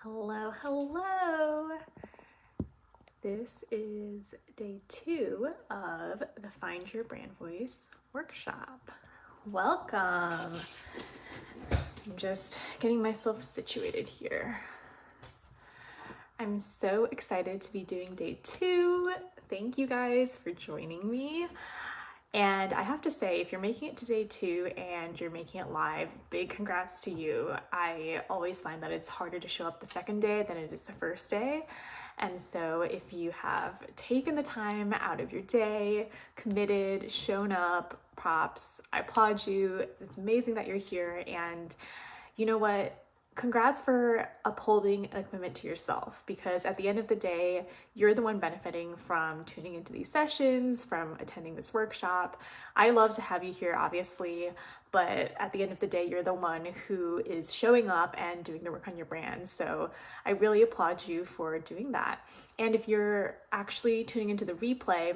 Hello, hello. This is day 2 of the Find Your Brand Voice workshop. Welcome. I'm just getting myself situated here. I'm so excited to be doing day 2. Thank you guys for joining me. And I have to say, if you're making it to day 2 and you're making it live, big congrats to you. I always find that it's harder to show up the second day than it is the first day. And so if you have taken the time out of your day, committed, shown up, props, I applaud you. It's amazing that you're here. And you know what? Congrats for upholding a commitment to yourself, because at the end of the day, you're the one benefiting from tuning into these sessions, from attending this workshop. I love to have you here, obviously, but at the end of the day, you're the one who is showing up and doing the work on your brand. So I really applaud you for doing that. And if you're actually tuning into the replay,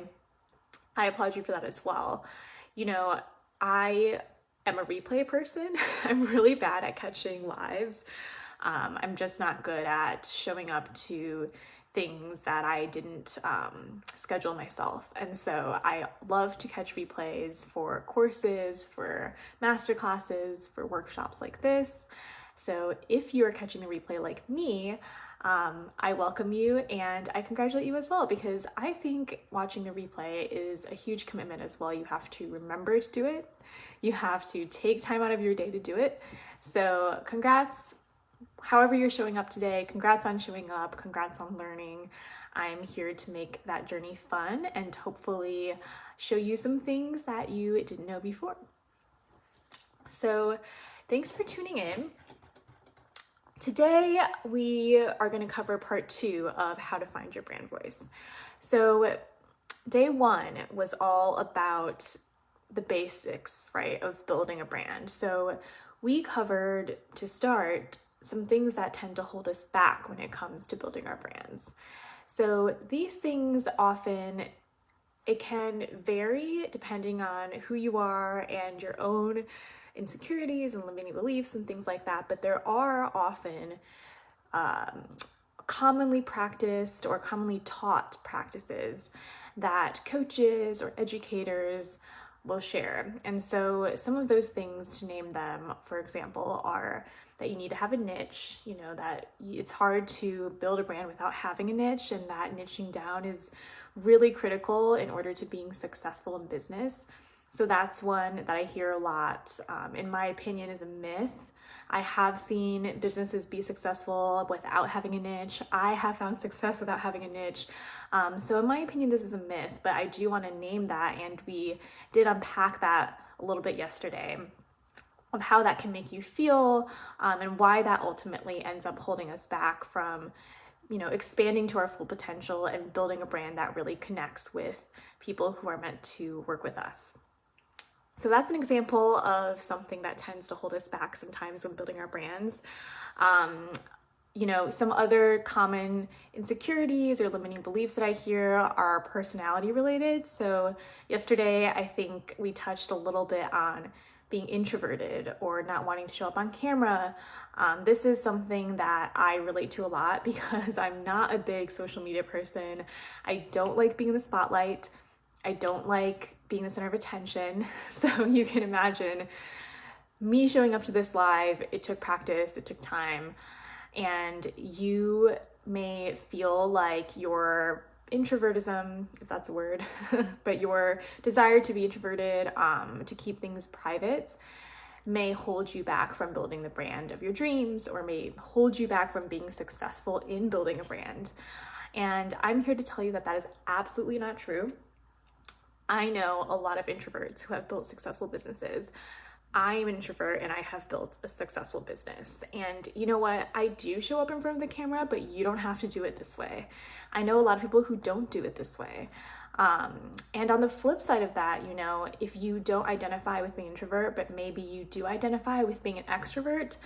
I applaud you for that as well. You know, I am a replay person. I'm really bad at catching lives. I'm just not good at showing up to things that I didn't schedule myself. And so I love to catch replays for courses, for masterclasses, for workshops like this. So if you are catching the replay like me, I welcome you and I congratulate you as well, because I think watching the replay is a huge commitment as well. You have to remember to do it. You have to take time out of your day to do it. So congrats, however you're showing up today. Congrats on showing up. Congrats on learning. I'm here to make that journey fun and hopefully show you some things that you didn't know before. So thanks for tuning in. Today, we are going to cover part 2 of how to find your brand voice. So day 1 was all about the basics, right, of building a brand. So we covered, to start, some things that tend to hold us back when it comes to building our brands. So these things often, it can vary depending on who you are and your own insecurities and limiting beliefs and things like that, but there are often commonly practiced or commonly taught practices that coaches or educators will share. And so some of those things, to name them, for example, are that you need to have a niche, you know, that it's hard to build a brand without having a niche, and that niching down is really critical in order to being successful in business. So that's one that I hear a lot, in my opinion, is a myth. I have seen businesses be successful without having a niche. I have found success without having a niche. So in my opinion, this is a myth, but I do want to name that. And we did unpack that a little bit yesterday, of how that can make you feel, and why that ultimately ends up holding us back from, you know, expanding to our full potential and building a brand that really connects with people who are meant to work with us. So that's an example of something that tends to hold us back sometimes when building our brands. You know, some other common insecurities or limiting beliefs that I hear are personality related. So yesterday, I think we touched a little bit on being introverted or not wanting to show up on camera. This is something that I relate to a lot because I'm not a big social media person. I don't like being in the spotlight. I don't like being the center of attention. So you can imagine me showing up to this live. It took practice, it took time, and you may feel like your introvertism, if that's a word, but your desire to be introverted, to keep things private, may hold you back from building the brand of your dreams, or may hold you back from being successful in building a brand. And I'm here to tell you that that is absolutely not true. I know a lot of introverts who have built successful businesses. I am an introvert and I have built a successful business. And you know what? I do show up in front of the camera, but you don't have to do it this way. I know a lot of people who don't do it this way. And on the flip side of that, you know, if you don't identify with being an introvert, but maybe you do identify with being an extrovert,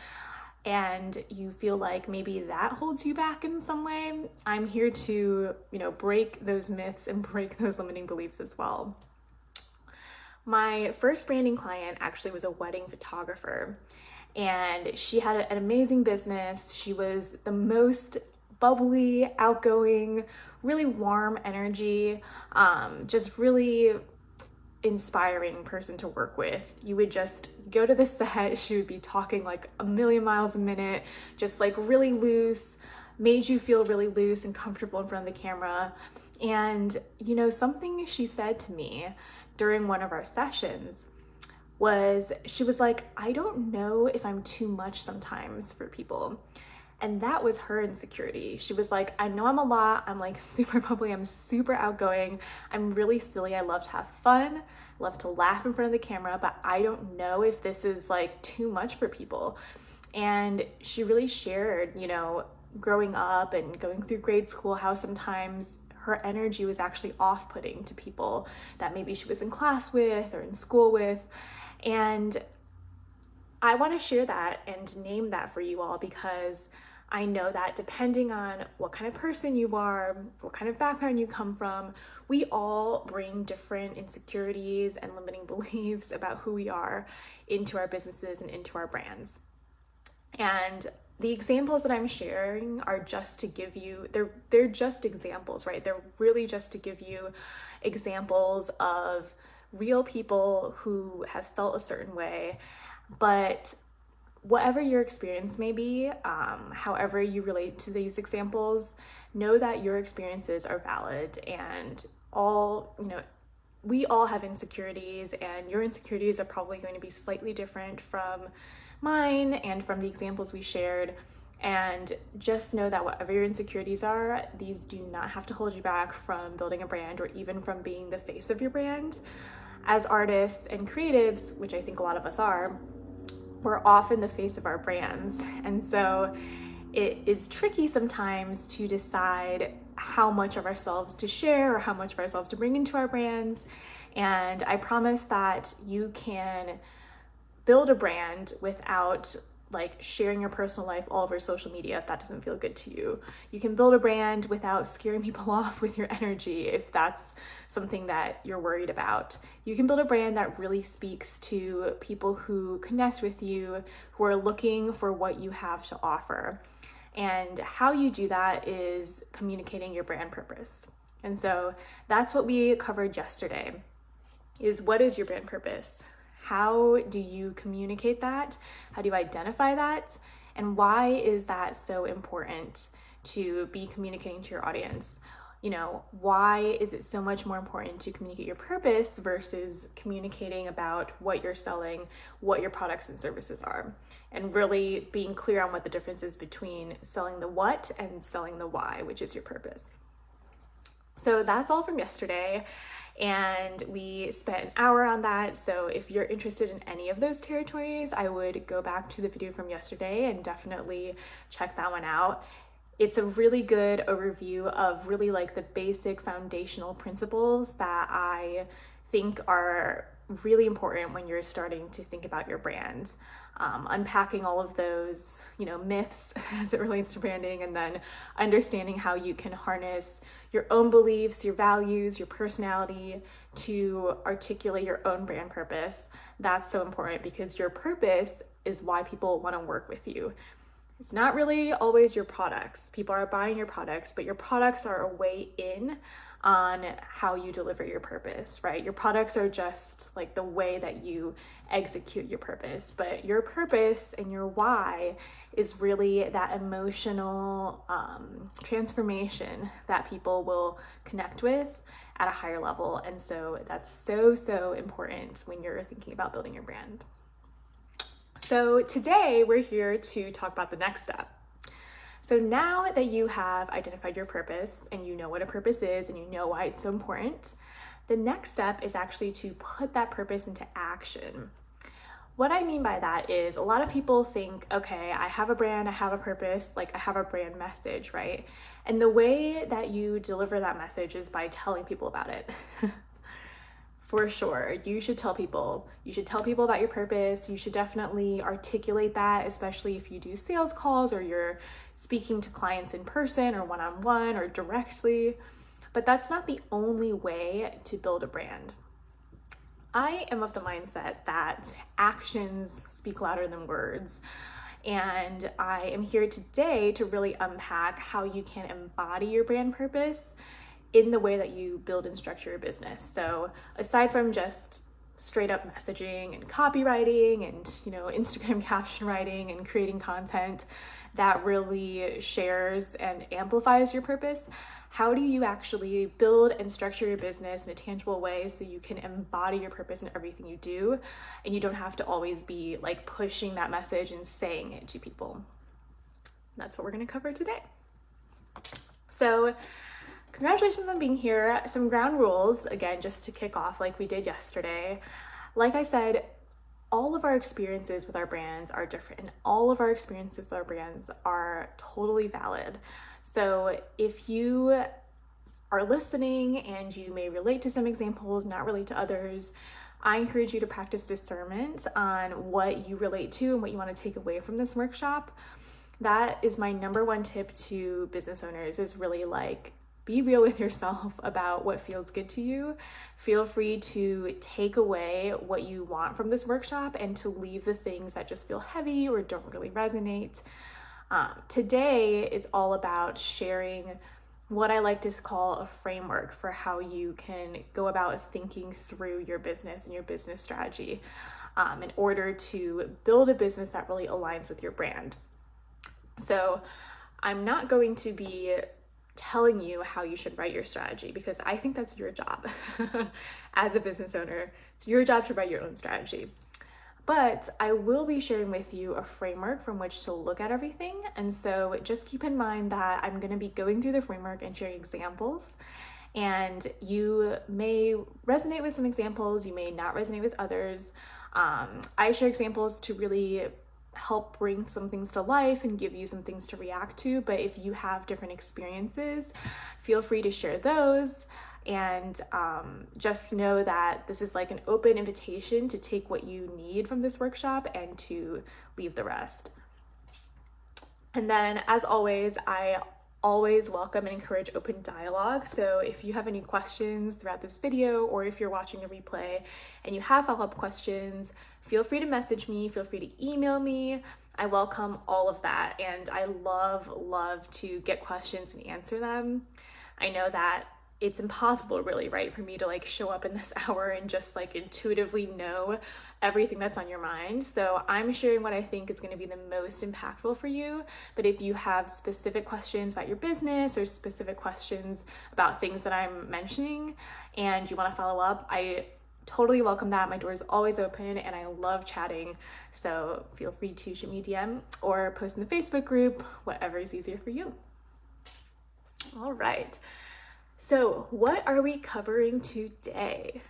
and you feel like maybe that holds you back in some way, I'm here to, you know, break those myths and break those limiting beliefs as well. My first branding client actually was a wedding photographer, and she had an amazing business. She was the most bubbly, outgoing, really warm energy, just really inspiring person to work with. You would just go to the set, she would be talking like a million miles a minute, just like really loose, made you feel really loose and comfortable in front of the camera. And you know, something she said to me during one of our sessions was, she was like, I don't know if I'm too much sometimes for people. And that was her insecurity. She was like, I know I'm a lot. I'm like super bubbly. I'm super outgoing. I'm really silly. I love to have fun. I love to laugh in front of the camera, but I don't know if this is like too much for people. And she really shared, you know, growing up and going through grade school, how sometimes her energy was actually off-putting to people that maybe she was in class with or in school with. And I want to share that and name that for you all, because I know that depending on what kind of person you are, what kind of background you come from, we all bring different insecurities and limiting beliefs about who we are into our businesses and into our brands. And the examples that I'm sharing are just to give you, they're just examples, right? They're really just to give you examples of real people who have felt a certain way. But whatever your experience may be, however you relate to these examples, know that your experiences are valid, and all, you know, we all have insecurities, and your insecurities are probably going to be slightly different from mine and from the examples we shared. And just know that whatever your insecurities are, these do not have to hold you back from building a brand or even from being the face of your brand. As artists and creatives, which I think a lot of us are, we're often the face of our brands. And so it is tricky sometimes to decide how much of ourselves to share or how much of ourselves to bring into our brands. And I promise that you can build a brand without like sharing your personal life all over social media if that doesn't feel good to you. You can build a brand without scaring people off with your energy if that's something that you're worried about. You can build a brand that really speaks to people who connect with you, who are looking for what you have to offer. And how you do that is communicating your brand purpose. And so that's what we covered yesterday, is what is your brand purpose? How do you communicate that? How do you identify that? And why is that so important to be communicating to your audience? You know, why is it so much more important to communicate your purpose versus communicating about what you're selling, what your products and services are, and really being clear on what the difference is between selling the what and selling the why, which is your purpose. So that's all from yesterday. And we spent an hour on that. So if you're interested in any of those territories, I would go back to the video from yesterday and definitely check that one out. It's a really good overview of really like the basic foundational principles that I think are really important when you're starting to think about your brand. Unpacking all of those, you know, myths as it relates to branding, and then understanding how you can harness your own beliefs, your values, your personality to articulate your own brand purpose. That's so important because your purpose is why people want to work with you. It's not really always your products. People are buying your products, but your products are a way in on how you deliver your purpose, right? Your products are just like the way that you execute your purpose, but your purpose and your why is really that emotional transformation that people will connect with at a higher level. And so that's so important when you're thinking about building your brand. So today we're here to talk about the next step. So now that you have identified your purpose and you know what a purpose is and you know why it's so important, the next step is actually to put that purpose into action. What I mean by that is a lot of people think, okay, I have a brand, I have a purpose, like I have a brand message, right? And the way that you deliver that message is by telling people about it. For sure, you should tell people. You should tell people about your purpose. You should definitely articulate that, especially if you do sales calls or you're speaking to clients in person or one-on-one or directly. But that's not the only way to build a brand. I am of the mindset that actions speak louder than words. And I am here today to really unpack how you can embody your brand purpose in the way that you build and structure your business. So aside from just straight up messaging and copywriting and, Instagram caption writing and creating content that really shares and amplifies your purpose, how do you actually build and structure your business in a tangible way so you can embody your purpose in everything you do, and you don't have to always be like pushing that message and saying it to people? That's what we're going to cover today. So congratulations on being here. Some ground rules, again, just to kick off like we did yesterday. Like I said, all of our experiences with our brands are different, and all of our experiences with our brands are totally valid. So if you are listening and you may relate to some examples, not relate to others, I encourage you to practice discernment on what you relate to and what you want to take away from this workshop. That is my number one tip to business owners, is really be real with yourself about what feels good to you. Feel free to take away what you want from this workshop and to leave the things that just feel heavy or don't really resonate. Today is all about sharing what I like to call a framework for how you can go about thinking through your business and your business strategy in order to build a business that really aligns with your brand. So I'm not going to be telling you how you should write your strategy, because I think that's your job as a business owner. It's your job to write your own strategy. But I will be sharing with you a framework from which to look at everything. And so just keep in mind that I'm going to be going through the framework and sharing examples. And you may resonate with some examples, you may not resonate with others. I share examples to really help bring some things to life and give you some things to react to. But if you have different experiences, feel free to share those. And just know that this is like an open invitation to take what you need from this workshop and to leave the rest. And then, as always, I always welcome and encourage open dialogue. So if you have any questions throughout this video, or if you're watching the replay and you have follow-up questions, feel free to message me, feel free to email me. I welcome all of that. And I love to get questions and answer them. I know that it's impossible really, right, for me to show up in this hour and just intuitively know everything that's on your mind. So I'm sharing what I think is going to be the most impactful for you. But if you have specific questions about your business or specific questions about things that I'm mentioning and you want to follow up, I totally welcome that. My door is always open and I love chatting. So feel free to shoot me a DM or post in the Facebook group, whatever is easier for you. All right. So what are we covering today?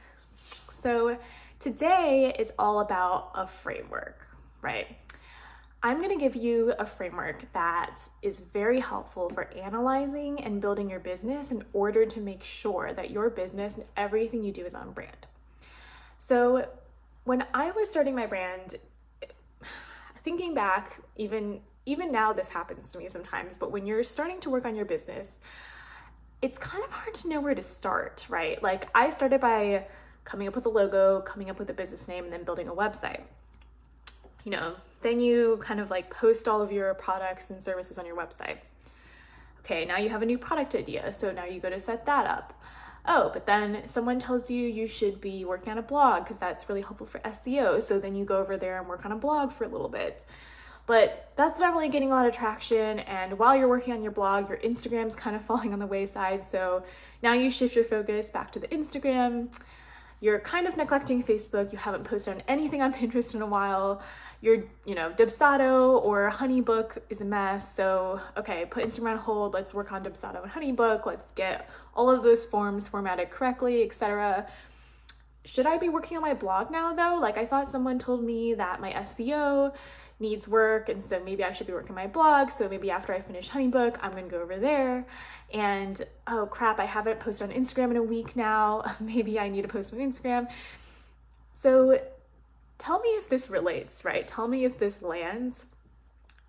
So today is all about a framework, right? I'm going to give you a framework that is very helpful for analyzing and building your business in order to make sure that your business and everything you do is on brand. So when I was starting my brand, thinking back, even now this happens to me sometimes, but when you're starting to work on your business, it's kind of hard to know where to start, right? I started by coming up with a logo, coming up with a business name, and then building a website. Then you kind of post all of your products and services on your website. Okay, now you have a new product idea, so now you go to set that up. Oh, but then someone tells you you should be working on a blog because that's really helpful for SEO. So then you go over there and work on a blog for a little bit. But that's not really getting a lot of traction. And while you're working on your blog, your Instagram's kind of falling on the wayside. So now you shift your focus back to the Instagram. You're kind of neglecting Facebook. You haven't posted on anything on Pinterest in a while. Your, Dubsado or Honeybook is a mess. So, okay, put Instagram on hold. Let's work on Dubsado and Honeybook. Let's get all of those forms formatted correctly, etc. Should I be working on my blog now though? I thought someone told me that my SEO needs work, and so maybe I should be working on my blog. So maybe after I finish Honeybook, I'm gonna go over there. And oh crap, I haven't posted on Instagram in a week now. Maybe I need to post on Instagram. So tell me if this relates, right? Tell me if this lands.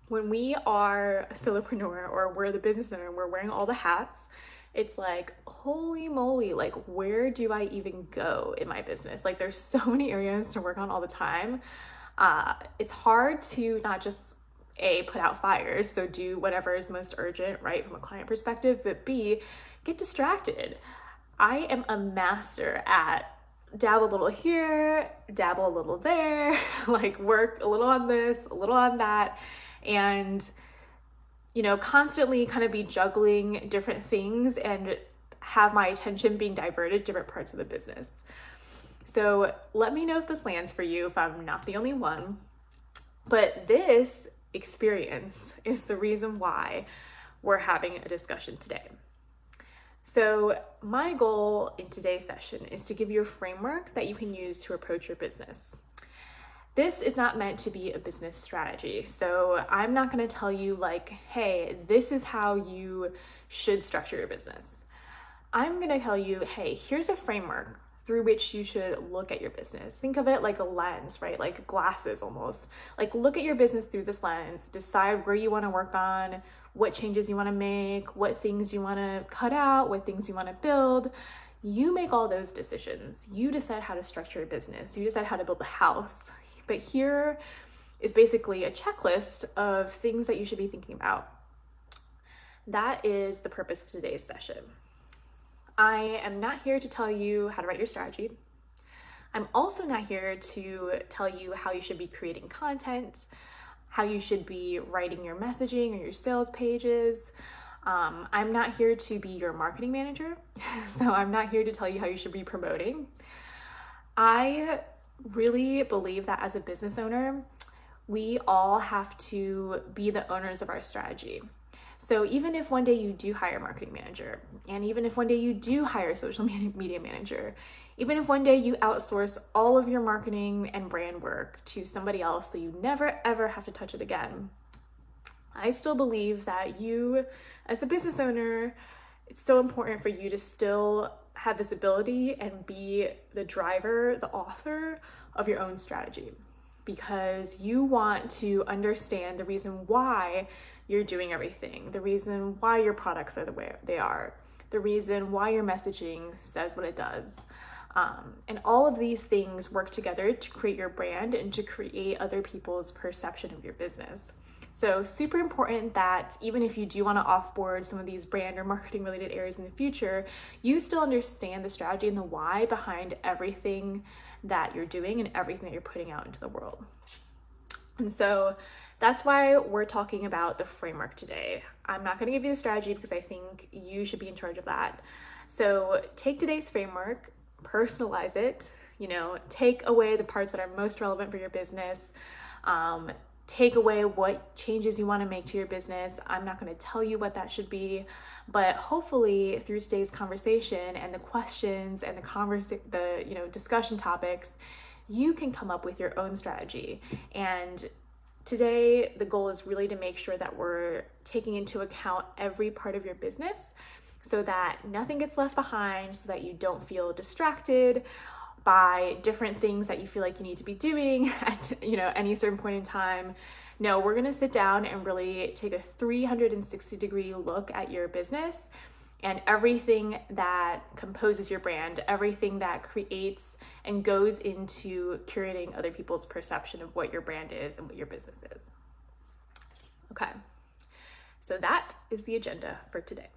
When we are a solopreneur or we're the business owner and we're wearing all the hats it's like, holy moly, like where do I even go in my business? Like there's so many areas to work on all the time. It's hard to not just put out fires, so do whatever is most urgent, right, from a client perspective, but B, get distracted. I am a master at dabble a little here, dabble a little there, like work a little on this, a little on that, and constantly kind of be juggling different things and have my attention being diverted to different parts of the business. So let me know if this lands for you, if I'm not the only one. But this experience is the reason why we're having a discussion today. So my goal in today's session is to give you a framework that you can use to approach your business. This is not meant to be a business strategy. So I'm not going to tell you like, hey, this is how you should structure your business. I'm going to tell you, hey, here's a framework through which you should look at your business. Think of it like a lens, right? Like glasses almost. Like look at your business through this lens, decide where you want to work on, what changes you want to make, what things you want to cut out, what things you want to build. You make all those decisions. You decide how to structure your business. You decide how to build the house. But here is basically a checklist of things that you should be thinking about. That is the purpose of today's session. I am not here to tell you how to write your strategy. I'm also not here to tell you how you should be creating content, how you should be writing your messaging or your sales pages. I'm not here to be your marketing manager, so I'm not here to tell you how you should be promoting. I really believe that as a business owner, we all have to be the owners of our strategy. So even if one day you do hire a marketing manager, and even if one day you do hire a social media manager, even if one day you outsource all of your marketing and brand work to somebody else so you never ever have to touch it again, I still believe that you, as a business owner, it's so important for you to still have visibility and be the driver, the author of your own strategy, because you want to understand the reason why you're doing everything, the reason why your products are the way they are, the reason why your messaging says what it does. And all of these things work together to create your brand and to create other people's perception of your business. So super important that even if you do want to offboard some of these brand or marketing related areas in the future, you still understand the strategy and the why behind everything that you're doing and everything that you're putting out into the world. And so that's why we're talking about the framework today. I'm not going to give you the strategy because I think you should be in charge of that. So take today's framework, personalize it, take away the parts that are most relevant for your business, take away what changes you want to make to your business. I'm not going to tell you what that should be, but hopefully through today's conversation and the questions and the discussion topics, you can come up with your own strategy. And today, the goal is really to make sure that we're taking into account every part of your business so that nothing gets left behind, so that you don't feel distracted by different things that you feel like you need to be doing at any certain point in time. No, we're going to sit down and really take a 360-degree look at your business and everything that composes your brand, everything that creates and goes into curating other people's perception of what your brand is and what your business is. Okay, so that is the agenda for today.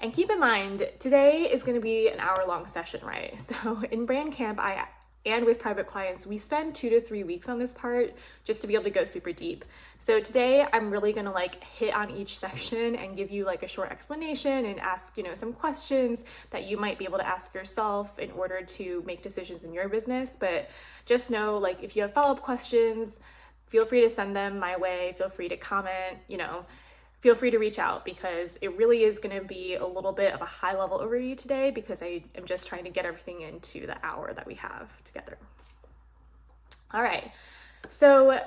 And keep in mind, today is going to be an hour-long session, right? So in Brand Camp, and with private clients, we spend 2 to 3 weeks on this part just to be able to go super deep. So today I'm really going to hit on each section and give you a short explanation and ask, some questions that you might be able to ask yourself in order to make decisions in your business. But just know, if you have follow-up questions, feel free to send them my way. Feel free to comment, feel free to reach out, because it really is going to be a little bit of a high-level overview today because I am just trying to get everything into the hour that we have together. All right, so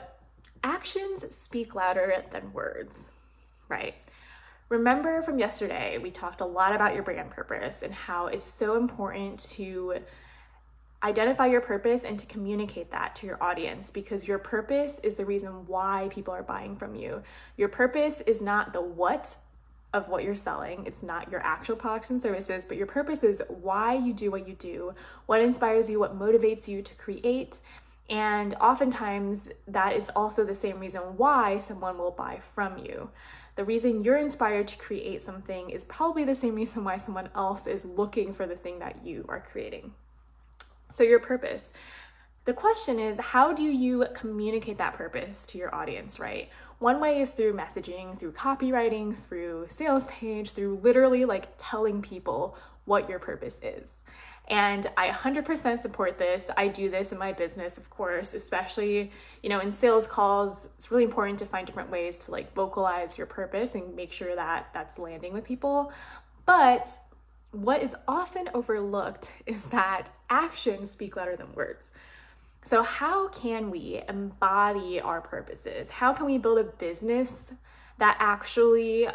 actions speak louder than words, right? Remember from yesterday, we talked a lot about your brand purpose and how it's so important to identify your purpose and to communicate that to your audience, because your purpose is the reason why people are buying from you. Your purpose is not the what of what you're selling. It's not your actual products and services, but your purpose is why you do what you do, what inspires you, what motivates you to create. And oftentimes that is also the same reason why someone will buy from you. The reason you're inspired to create something is probably the same reason why someone else is looking for the thing that you are creating. So your purpose. The question is, how do you communicate that purpose to your audience, right? One way is through messaging, through copywriting, through sales page, through literally like telling people what your purpose is. And I 100% support this. I do this in my business, of course, especially, in sales calls. It's really important to find different ways to like vocalize your purpose and make sure that that's landing with people. But what is often overlooked is that actions speak louder than words. So how can we embody our purposes? How can we build a business that actually,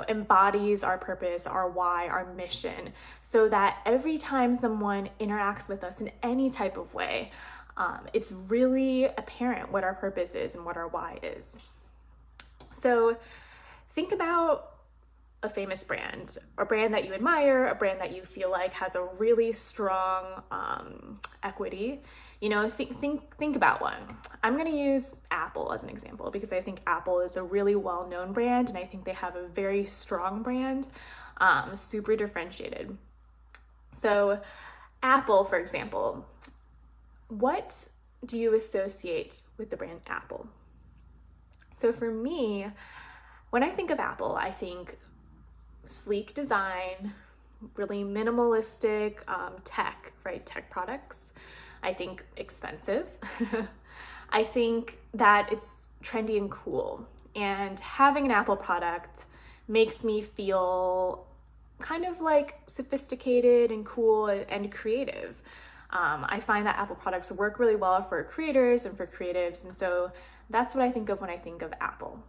embodies our purpose, our why, our mission, so that every time someone interacts with us in any type of way, it's really apparent what our purpose is and what our why is. So think about a famous brand, a brand that you admire, a brand that you feel like has a really strong equity. Think about one. I'm going to use Apple as an example because I think Apple is a really well-known brand and I think they have a very strong brand, super differentiated. So Apple, for example, what do you associate with the brand Apple? So for me, when I think of Apple, I think sleek design, really minimalistic tech, right? Tech products. I think expensive. I think that it's trendy and cool. And having an Apple product makes me feel kind of like sophisticated and cool and creative. I find that Apple products work really well for creators and for creatives. And so that's what I think of when I think of Apple.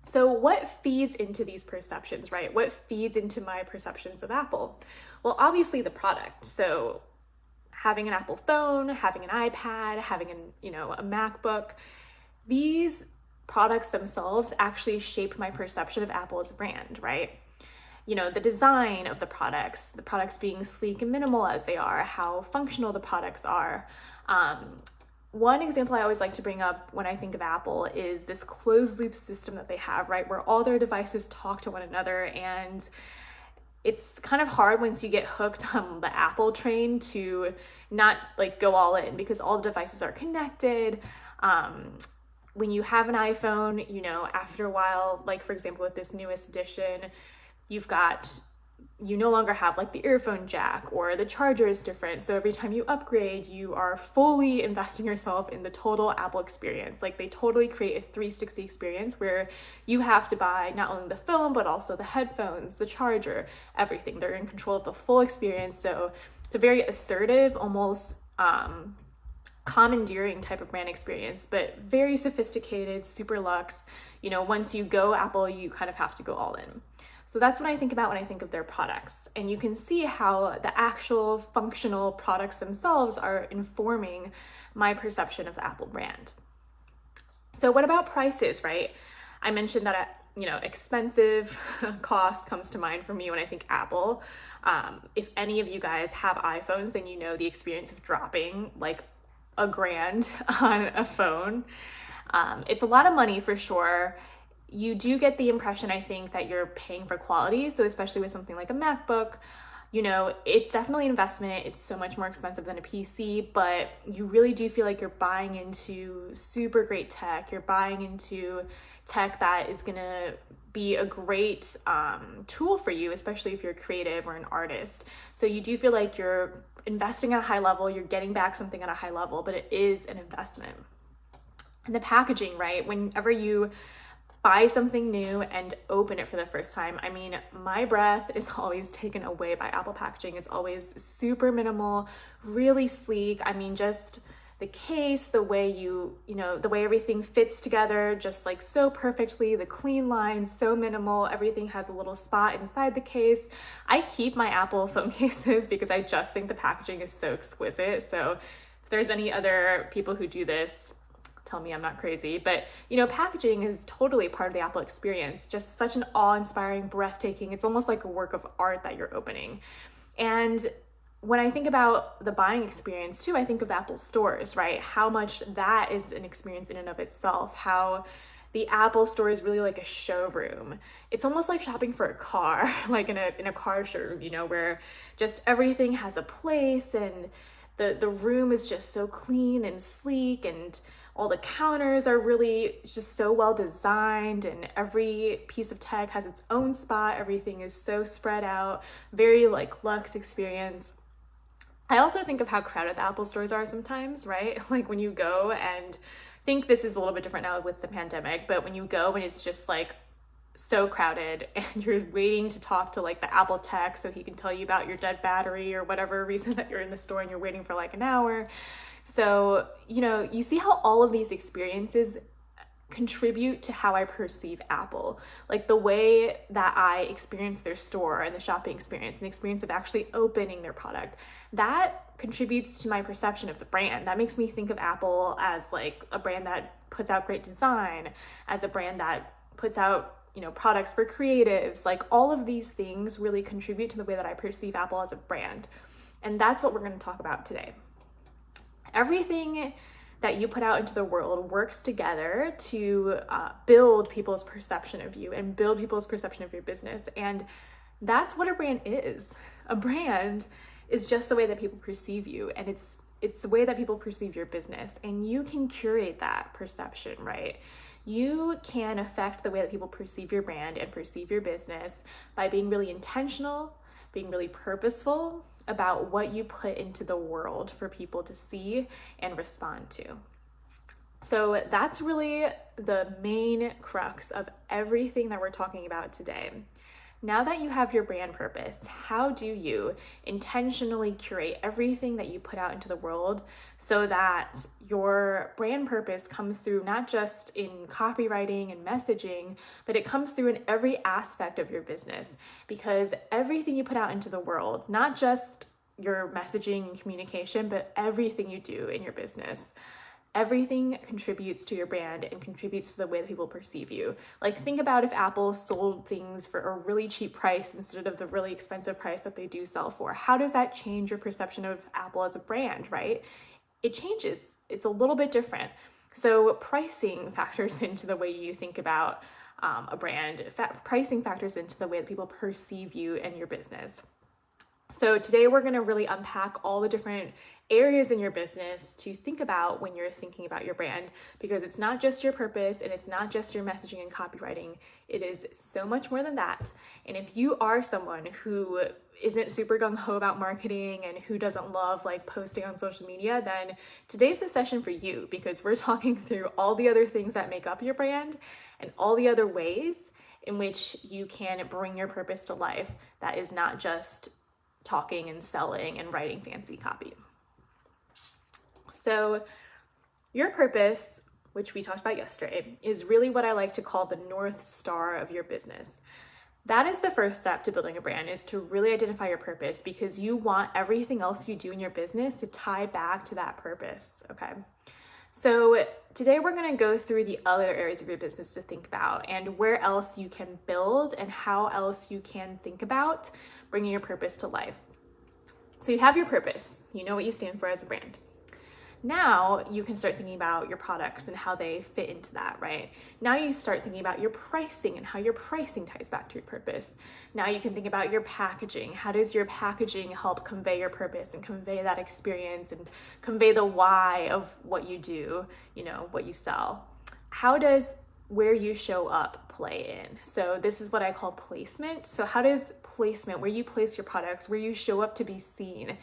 So what feeds into these perceptions, right? What feeds into my perceptions of Apple? Well, obviously the product. So having an Apple phone, having an iPad, having a MacBook, these products themselves actually shape my perception of Apple as a brand, right? The design of the products being sleek and minimal as they are, how functional the products are. One example I always like to bring up when I think of Apple is this closed loop system that they have, right? Where all their devices talk to one another, and it's kind of hard once you get hooked on the Apple train to not like go all in because all the devices are connected. When you have an iPhone, after a while, like for example, with this newest edition, you no longer have like the earphone jack or the charger is different. So every time you upgrade, you are fully investing yourself in the total Apple experience. Like they totally create a 360 experience where you have to buy not only the phone, but also the headphones, the charger, everything. They're in control of the full experience. So it's a very assertive, almost commandeering type of brand experience, but very sophisticated, super luxe. Once you go Apple, you kind of have to go all in. So that's what I think about when I think of their products. And you can see how the actual functional products themselves are informing my perception of the Apple brand. So what about prices, right? I mentioned that, expensive cost comes to mind for me when I think Apple. If any of you guys have iPhones, then the experience of dropping like $1,000 on a phone. It's a lot of money for sure. You do get the impression, I think, that you're paying for quality. So especially with something like a MacBook, it's definitely an investment. It's so much more expensive than a PC, but you really do feel like you're buying into super great tech. You're buying into tech that is going to be a great tool for you, especially if you're creative or an artist. So you do feel like you're investing at a high level, you're getting back something at a high level, but it is an investment. And the packaging, right? Whenever you buy something new and open it for the first time, my breath is always taken away by Apple packaging. It's always super minimal, really sleek. Just the case, the way the way everything fits together, just like so perfectly, the clean lines, so minimal. Everything has a little spot inside the case. I keep my Apple phone cases because I just think the packaging is so exquisite. So if there's any other people who do this, tell me I'm not crazy, but packaging is totally part of the Apple experience. Just such an awe-inspiring, breathtaking, it's almost like a work of art that you're opening. And when I think about the buying experience too, I think of Apple stores, right? How much that is an experience in and of itself, how the Apple store is really like a showroom. It's almost like shopping for a car, like in a car showroom, where just everything has a place, and the room is just so clean and sleek, and all the counters are really just so well designed, and every piece of tech has its own spot. Everything is so spread out, very like luxe experience. I also think of how crowded the Apple stores are sometimes, right? Like when you go, and I think this is a little bit different now with the pandemic, but when you go and it's just like so crowded, and you're waiting to talk to like the Apple tech so he can tell you about your dead battery or whatever reason that you're in the store, and you're waiting for like an hour. So, you see how all of these experiences contribute to how I perceive Apple. Like the way that I experience their store and the shopping experience and the experience of actually opening their product, that contributes to my perception of the brand. That makes me think of Apple as like a brand that puts out great design, as a brand that puts out products for creatives. Like all of these things really contribute to the way that I perceive Apple as a brand. And that's what we're going to talk about today. Everything that you put out into the world works together to build people's perception of you and build people's perception of your business. And that's what a brand is. A brand is just the way that people perceive you, and it's the way that people perceive your business. And you can curate that perception, right? You can affect the way that people perceive your brand and perceive your business by being really intentional, being really purposeful about what you put into the world for people to see and respond to. So that's really the main crux of everything that we're talking about today. Now that you have your brand purpose, how do you intentionally curate everything that you put out into the world so that your brand purpose comes through not just in copywriting and messaging, but it comes through in every aspect of your business? Because everything you put out into the world, not just your messaging and communication, but everything you do in your business, everything contributes to your brand and contributes to the way that people perceive you. Like think about if Apple sold things for a really cheap price instead of the really expensive price that they do sell for. How does that change your perception of Apple as a brand, right? It changes. It's a little bit different. So pricing factors into the way you think about a brand. Pricing factors into the way that people perceive you and your business. So today we're going to really unpack all the different areas in your business to think about when you're thinking about your brand, because it's not just your purpose and it's not just your messaging and copywriting. It is so much more than that. And if you are someone who isn't super gung-ho about marketing and who doesn't love like posting on social media, then today's the session for you, because we're talking through all the other things that make up your brand and all the other ways in which you can bring your purpose to life that is not just talking and selling and writing fancy copy. So your purpose, which we talked about yesterday, is really what I like to call the North Star of your business. That is the first step to building a brand, is to really identify your purpose, because you want everything else you do in your business to tie back to that purpose, okay? So today we're going to go through the other areas of your business to think about and where else you can build and how else you can think about bringing your purpose to life. So you have your purpose, you know what you stand for as a brand. Now you can start thinking about your products and how they fit into that, right? Now you start thinking about your pricing and how your pricing ties back to your purpose. Now you can think about your packaging. How does your packaging help convey your purpose and convey that experience and convey the why of what you do, what you sell? How does where you show up play in? So this is what I call placement. So how does placement, where you place your products, where you show up to be seen,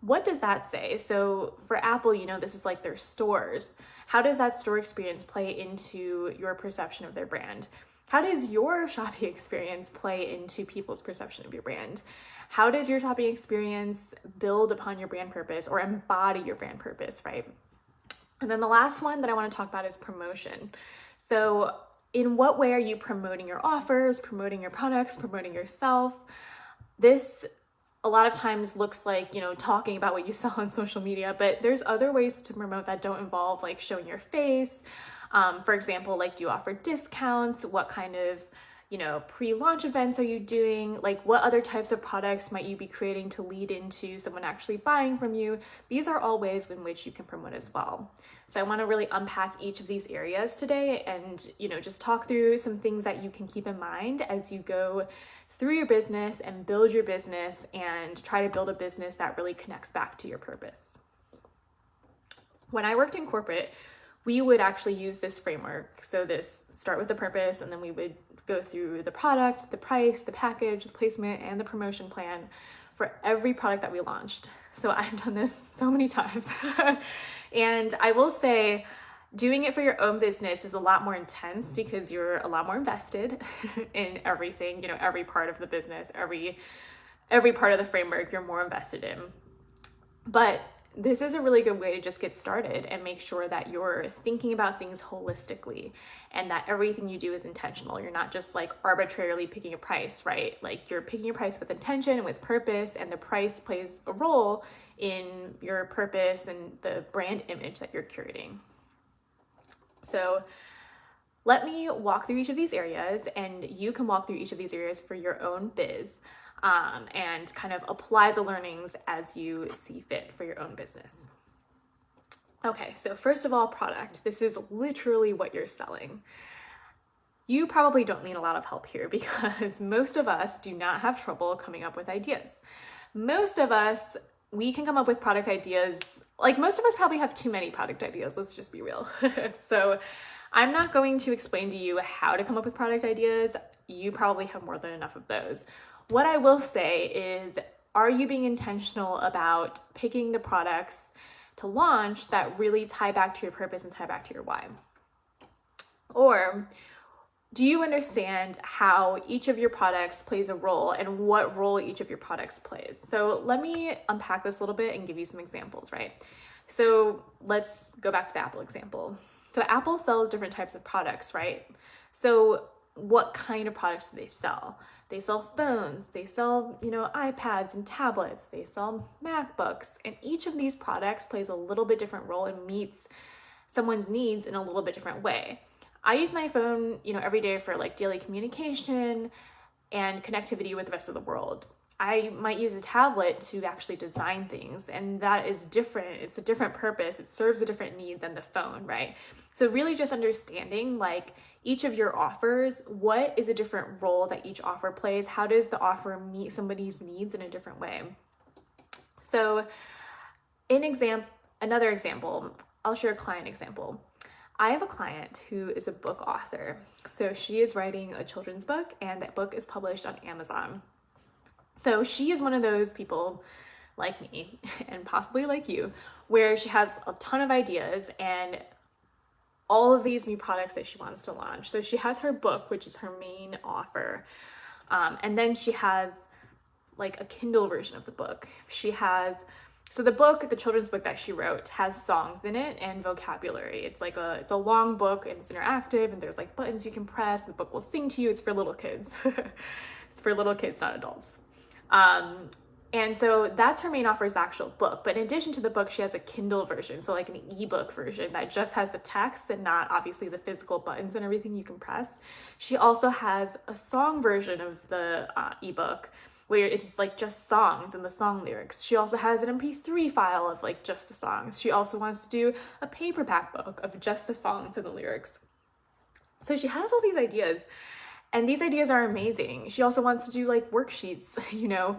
what does that say? So for Apple, this is like their stores. How does that store experience play into your perception of their brand? How does your shopping experience play into people's perception of your brand? How does your shopping experience build upon your brand purpose or embody your brand purpose, right? And then the last one that I want to talk about is promotion. So in what way are you promoting your offers, promoting your products, promoting yourself? This a lot of times looks like, talking about what you sell on social media, but there's other ways to promote that don't involve like showing your face. For example, like, do you offer discounts? What kind of, pre-launch events are you doing? Like, what other types of products might you be creating to lead into someone actually buying from you? These are all ways in which you can promote as well. So I want to really unpack each of these areas today and, just talk through some things that you can keep in mind as you go through your business and build your business and try to build a business that really connects back to your purpose. When I worked in corporate, we would actually use this framework. So this start with the purpose, and then we would go through the product, the price, the package, the placement, and the promotion plan for every product that we launched. So I've done this so many times. And I will say, doing it for your own business is a lot more intense because you're a lot more invested in everything, every part of the business, every part of the framework you're more invested in. But this is a really good way to just get started and make sure that you're thinking about things holistically and that everything you do is intentional. You're not just like arbitrarily picking a price, right? Like, you're picking a price with intention and with purpose, and the price plays a role in your purpose and the brand image that you're curating. So let me walk through each of these areas, and you can walk through each of these areas for your own biz. And kind of apply the learnings as you see fit for your own business. Okay, so first of all, product. This is literally what you're selling. You probably don't need a lot of help here because most of us do not have trouble coming up with ideas. Most of us, we can come up with product ideas. Like, most of us probably have too many product ideas. Let's just be real. So I'm not going to explain to you how to come up with product ideas. You probably have more than enough of those. What I will say is, are you being intentional about picking the products to launch that really tie back to your purpose and tie back to your why? Or do you understand how each of your products plays a role and what role each of your products plays? So let me unpack this a little bit and give you some examples, right? So let's go back to the Apple example. So Apple sells different types of products, right? So what kind of products do they sell? They sell phones, they sell, iPads and tablets, they sell MacBooks, and each of these products plays a little bit different role and meets someone's needs in a little bit different way. I use my phone, every day for like daily communication and connectivity with the rest of the world. I might use a tablet to actually design things, and that is different. It's a different purpose. It serves a different need than the phone, right? So really just understanding like each of your offers, what is a different role that each offer plays? How does the offer meet somebody's needs in a different way? So another example, I'll share a client example. I have a client who is a book author. So she is writing a children's book, and that book is published on Amazon. So she is one of those people like me and possibly like you, where she has a ton of ideas and all of these new products that she wants to launch. So she has her book, which is her main offer. And then she has like a Kindle version of the book. So the children's book that she wrote has songs in it and vocabulary. It's a long book, and it's interactive, and there's like buttons you can press. The book will sing to you. It's for little kids. It's for little kids, not adults. And so that's her main offer, is the actual book. But in addition to the book, she has a Kindle version. So like an ebook version that just has the text and not obviously the physical buttons and everything you can press. She also has a song version of the ebook where it's like just songs and the song lyrics. She also has an MP3 file of like just the songs. She also wants to do a paperback book of just the songs and the lyrics. So she has all these ideas. And these ideas are amazing. She also wants to do like worksheets,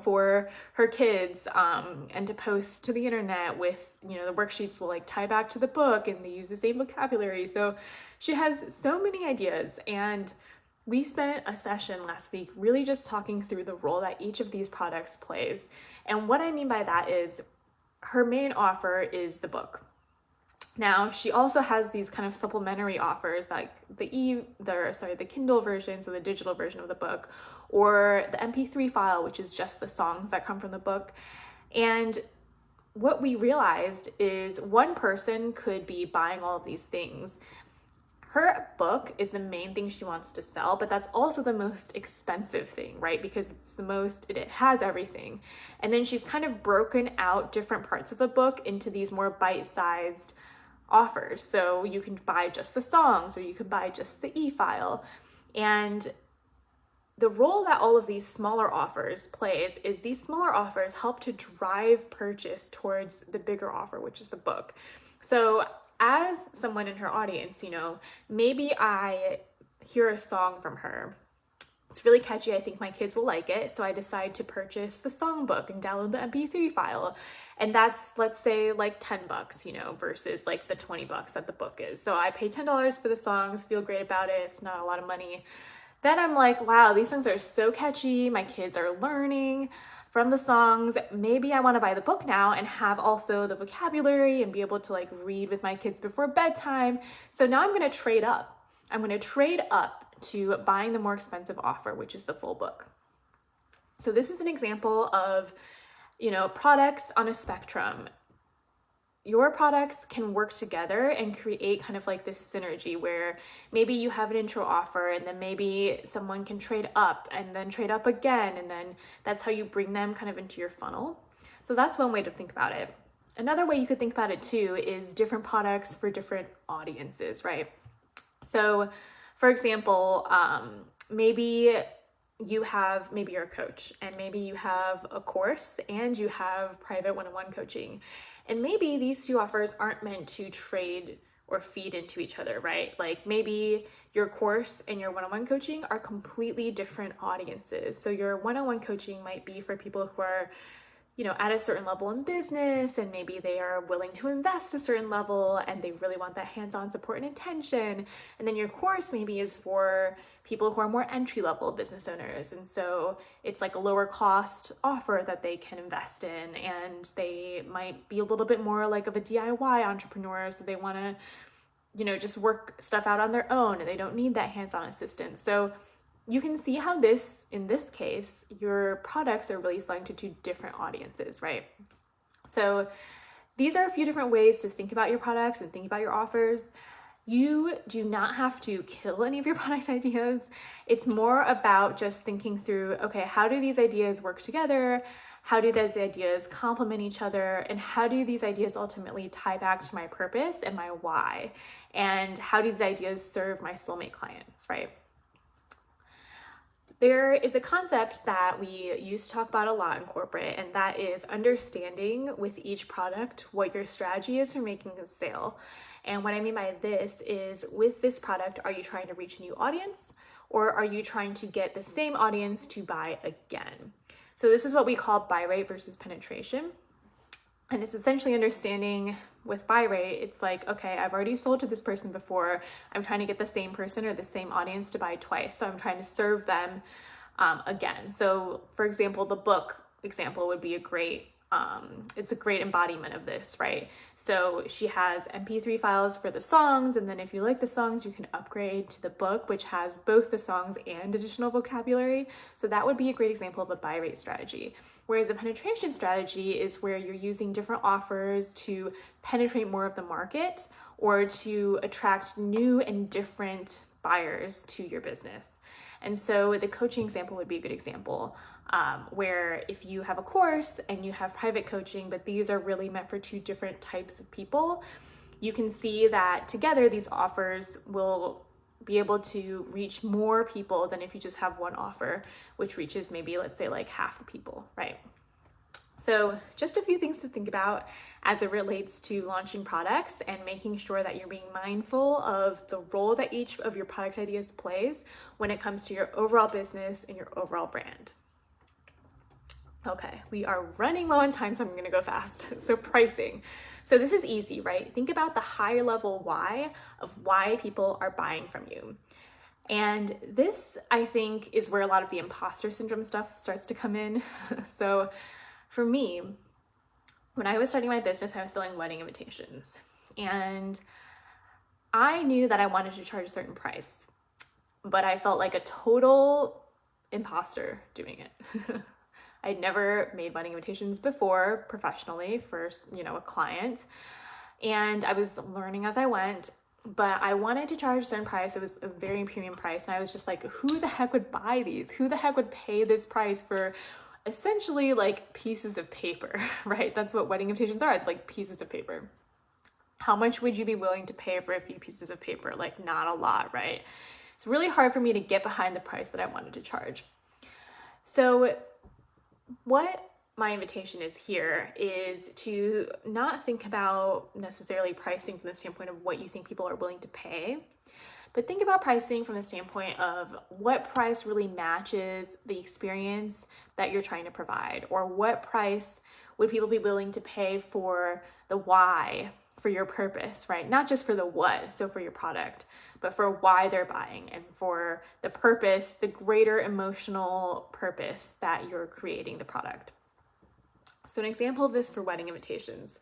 for her kids, and to post to the internet with, the worksheets will like tie back to the book and they use the same vocabulary. So she has so many ideas, and we spent a session last week really just talking through the role that each of these products plays. And what I mean by that is her main offer is the book. Now, she also has these kind of supplementary offers like the Kindle version, so the digital version of the book, or the MP3 file, which is just the songs that come from the book. And what we realized is one person could be buying all of these things. her book is the main thing she wants to sell, but that's also the most expensive thing, right? Because it's the most, it has everything. And then she's kind of broken out different parts of the book into these more bite-sized offers. So you can buy just the songs, or you can buy just the e-file. And the role that all of these smaller offers plays is these smaller offers help to drive purchase towards the bigger offer, which is the book. So as someone in her audience, maybe I hear a song from her. It's really catchy. I think my kids will like it. So I decide to purchase the songbook and download the MP3 file. And that's, let's say, like $10, versus like the $20 that the book is. So I pay $10 for the songs, feel great about it. It's not a lot of money. Then I'm like, wow, these songs are so catchy. My kids are learning from the songs. Maybe I want to buy the book now and have also the vocabulary and be able to like read with my kids before bedtime. So now I'm going to trade up. I'm going to trade up to buying the more expensive offer, which is the full book. So this is an example of, products on a spectrum. Your products can work together and create kind of like this synergy where maybe you have an intro offer and then maybe someone can trade up and then trade up again. And then that's how you bring them kind of into your funnel. So that's one way to think about it. Another way you could think about it too is different products for different audiences, right? So for example, maybe you're a coach and maybe you have a course and you have private one-on-one coaching. And maybe these two offers aren't meant to trade or feed into each other, right? Like maybe your course and your one-on-one coaching are completely different audiences. So your one-on-one coaching might be for people who are, at a certain level in business, and maybe they are willing to invest a certain level and they really want that hands-on support and attention. And then your course maybe is for people who are more entry-level business owners. And so it's like a lower cost offer that they can invest in, and they might be a little bit more like of a DIY entrepreneur. So they want to, just work stuff out on their own and they don't need that hands-on assistance. So you can see how in this case, your products are really selling to two different audiences, right? So these are a few different ways to think about your products and think about your offers. You do not have to kill any of your product ideas. It's more about just thinking through, okay, how do these ideas work together? How do those ideas complement each other? And how do these ideas ultimately tie back to my purpose and my why? And how do these ideas serve my soulmate clients, right? There is a concept that we used to talk about a lot in corporate, and that is understanding with each product what your strategy is for making a sale. And what I mean by this is, with this product, are you trying to reach a new audience, or are you trying to get the same audience to buy again? So this is what we call buy rate versus penetration. And it's essentially understanding with buy rate, it's like, okay, I've already sold to this person before. I'm trying to get the same person or the same audience to buy twice. So I'm trying to serve them again. So for example, the book example would be it's a great embodiment of this, right? So she has MP3 files for the songs. And then if you like the songs, you can upgrade to the book, which has both the songs and additional vocabulary. So that would be a great example of a buy rate strategy. Whereas a penetration strategy is where you're using different offers to penetrate more of the market or to attract new and different buyers to your business. And so the coaching example would be a good example, where if you have a course and you have private coaching, but these are really meant for two different types of people, you can see that together these offers will be able to reach more people than if you just have one offer, which reaches maybe, let's say, like half the people, right? So just a few things to think about as it relates to launching products and making sure that you're being mindful of the role that each of your product ideas plays when it comes to your overall business and your overall brand. Okay, we are running low on time, so I'm gonna go fast. So pricing. So this is easy, right? Think about the higher level why of why people are buying from you. And this, I think, is where a lot of the imposter syndrome stuff starts to come in. So for me, when I was starting my business, I was selling wedding invitations. And I knew that I wanted to charge a certain price, but I felt like a total imposter doing it. I'd never made wedding invitations before professionally for, a client. And I was learning as I went but I wanted to charge a certain price. It was a very premium price. And I was just like, who the heck would buy these? Who the heck would pay this price for essentially like pieces of paper, right? That's what wedding invitations are. It's like pieces of paper. How much would you be willing to pay for a few pieces of paper? Like not a lot, right? It's really hard for me to get behind the price that I wanted to charge. So what my invitation is here is to not think about necessarily pricing from the standpoint of what you think people are willing to pay, but think about pricing from the standpoint of what price really matches the experience that you're trying to provide, or what price would people be willing to pay for the why, for your purpose, right? Not just for the what, so for your product, but for why they're buying and for the purpose, the greater emotional purpose that you're creating the product. So an example of this for wedding invitations.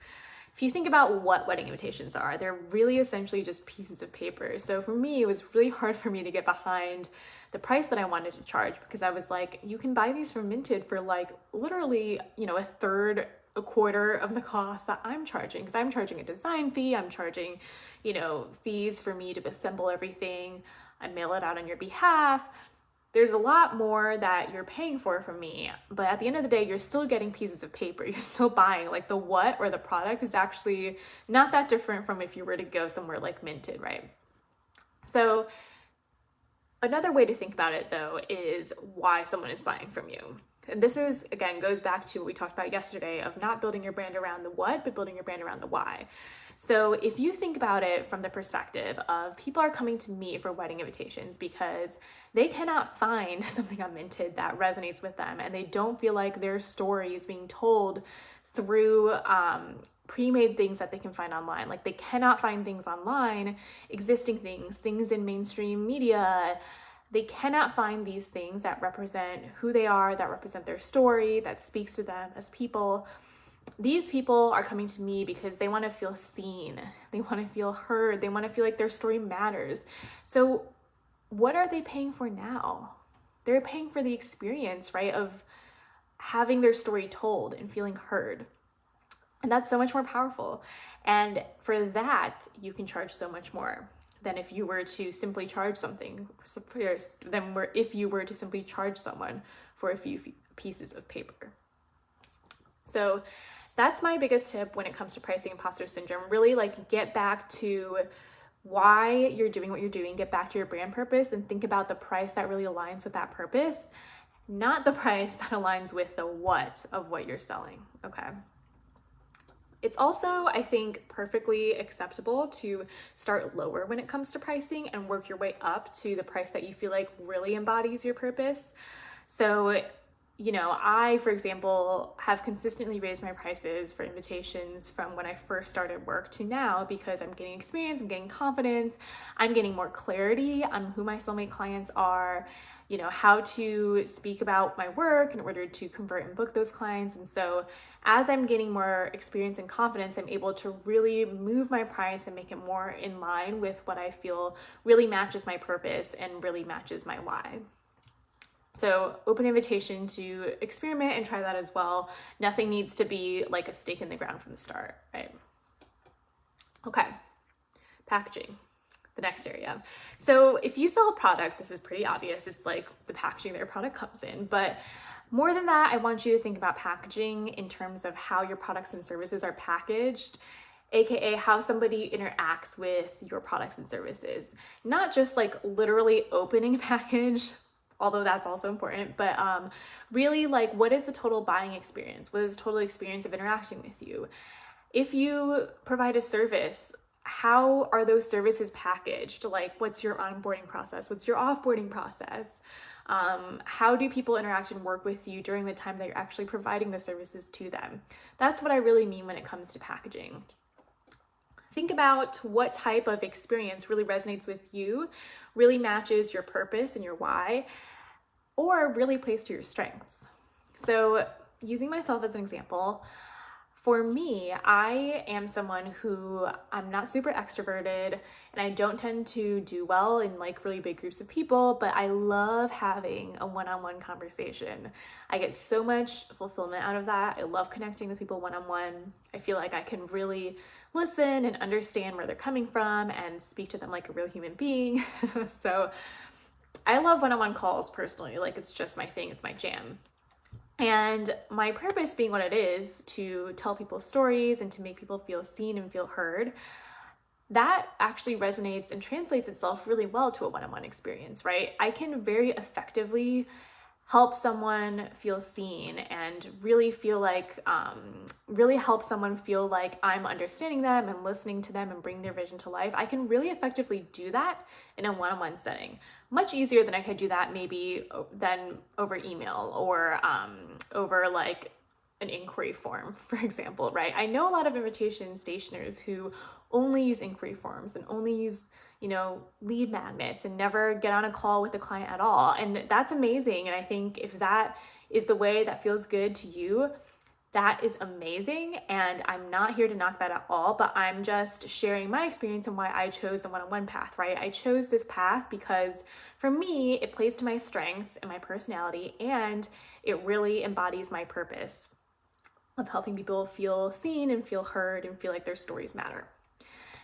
If you think about what wedding invitations are, they're really essentially just pieces of paper. So for me, it was really hard for me to get behind the price that I wanted to charge, because I was like, you can buy these from Minted for like literally, a third, a quarter of the cost that I'm charging, because I'm charging a design fee, I'm charging, fees for me to assemble everything, I mail it out on your behalf. There's a lot more that you're paying for from me, but at the end of the day, you're still getting pieces of paper. You're still buying. Like the what or the product is actually not that different from if you were to go somewhere like Minted, right? So another way to think about it though is why someone is buying from you. And this is, again, goes back to what we talked about yesterday of not building your brand around the what, but building your brand around the why. So if you think about it from the perspective of people are coming to me for wedding invitations because they cannot find something on Minted that resonates with them, and they don't feel like their story is being told through pre-made things that they can find online. Like they cannot find things online, existing things in mainstream media. They cannot find these things that represent who they are, that represent their story, that speaks to them as people. These people are coming to me because they want to feel seen. They want to feel heard. They want to feel like their story matters. So what are they paying for now? They're paying for the experience, right, of having their story told and feeling heard. And that's so much more powerful. And for that, you can charge so much more than if you were to simply charge something, if you were to simply charge someone for a few pieces of paper. So that's my biggest tip when it comes to pricing imposter syndrome. Really get back to why you're doing what you're doing, get back to your brand purpose and think about the price that really aligns with that purpose, not the price that aligns with the what of what you're selling, okay? It's also, I think, perfectly acceptable to start lower when it comes to pricing and work your way up to the price that you feel like really embodies your purpose. So, I, for example, have consistently raised my prices for invitations from when I first started work to now because I'm getting experience, I'm getting confidence, I'm getting more clarity on who my soulmate clients are, how to speak about my work in order to convert and book those clients. And so as I'm getting more experience and confidence, I'm able to really move my price and make it more in line with what I feel really matches my purpose and really matches my why. So open invitation to experiment and try that as well. Nothing needs to be like a stake in the ground from the start, right? Okay, packaging, the next area. So if you sell a product, this is pretty obvious. It's like the packaging that your product comes in, but more than that, I want you to think about packaging in terms of how your products and services are packaged, AKA how somebody interacts with your products and services. Not just literally opening a package, although that's also important, but really what is the total buying experience? What is the total experience of interacting with you? If you provide a service, how are those services packaged? What's your onboarding process? What's your offboarding process? How do people interact and work with you during the time that you're actually providing the services to them? That's what I really mean when it comes to packaging. Think about what type of experience really resonates with you, really matches your purpose and your why, or really plays to your strengths. So using myself as an example, For me, I am someone who I'm not super extroverted and I don't tend to do well in like really big groups of people, but I love having a one-on-one conversation. I get so much fulfillment out of that. I love connecting with people one-on-one. I feel like I can really listen and understand where they're coming from and speak to them like a real human being. So I love one-on-one calls personally. Like it's just my thing, it's my jam. And my purpose being what it is, to tell people stories and to make people feel seen and feel heard, that actually resonates and translates itself really well to a one-on-one experience, right? I can very effectively help someone feel seen and really feel like, really help someone feel like I'm understanding them and listening to them and bring their vision to life. I can really effectively do that in a one-on-one setting. Much easier than I could do that maybe than over email or over like an inquiry form, for example, right? I know a lot of invitation stationers who only use inquiry forms and only use, lead magnets and never get on a call with the client at all. And that's amazing. And I think if that is the way that feels good to you, that is amazing. And I'm not here to knock that at all, but I'm just sharing my experience and why I chose the one-on-one path, right? I chose this path because for me, it plays to my strengths and my personality, and it really embodies my purpose of helping people feel seen and feel heard and feel like their stories matter.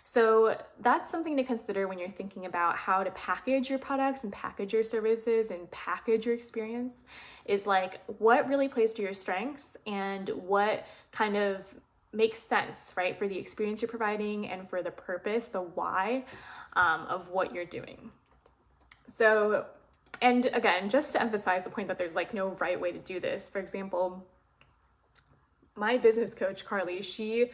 So that's something to consider when you're thinking about how to package your products and package your services and package your experience, is like what really plays to your strengths and what kind of makes sense, right, for the experience you're providing and for the purpose, the why of what you're doing. So, and again, just to emphasize the point that there's like no right way to do this. For example, my business coach, Carly, she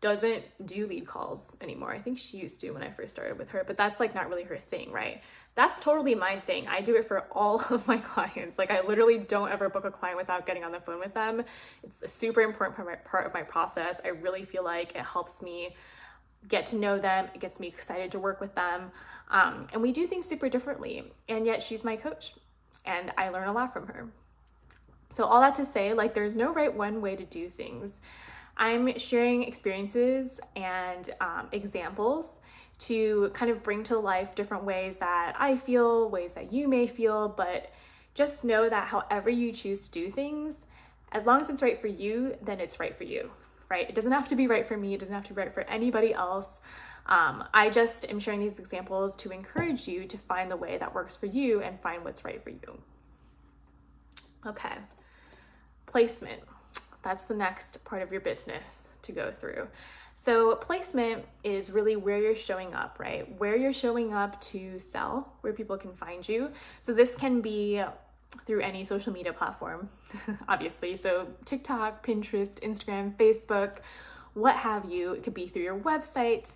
doesn't do lead calls anymore. I think she used to when I first started with her, but that's like not really her thing, right? That's totally my thing. I do it for all of my clients. Like I literally don't ever book a client without getting on the phone with them. It's a super important part of my process. I really feel like it helps me get to know them. It gets me excited to work with them. And we do things super differently. And yet she's my coach and I learn a lot from her. So all that to say, like there's no right one way to do things. I'm sharing experiences and examples to kind of bring to life different ways that I feel, ways that you may feel, but just know that however you choose to do things, as long as it's right for you, then it's right for you, right? It doesn't have to be right for me. It doesn't have to be right for anybody else. I just am sharing these examples to encourage you to find the way that works for you and find what's right for you. Okay, placement. That's the next part of your business to go through. So placement is really where you're showing up, right? Where you're showing up to sell, where people can find you. So this can be through any social media platform, obviously. So TikTok, Pinterest, Instagram, Facebook, what have you. It could be through your website.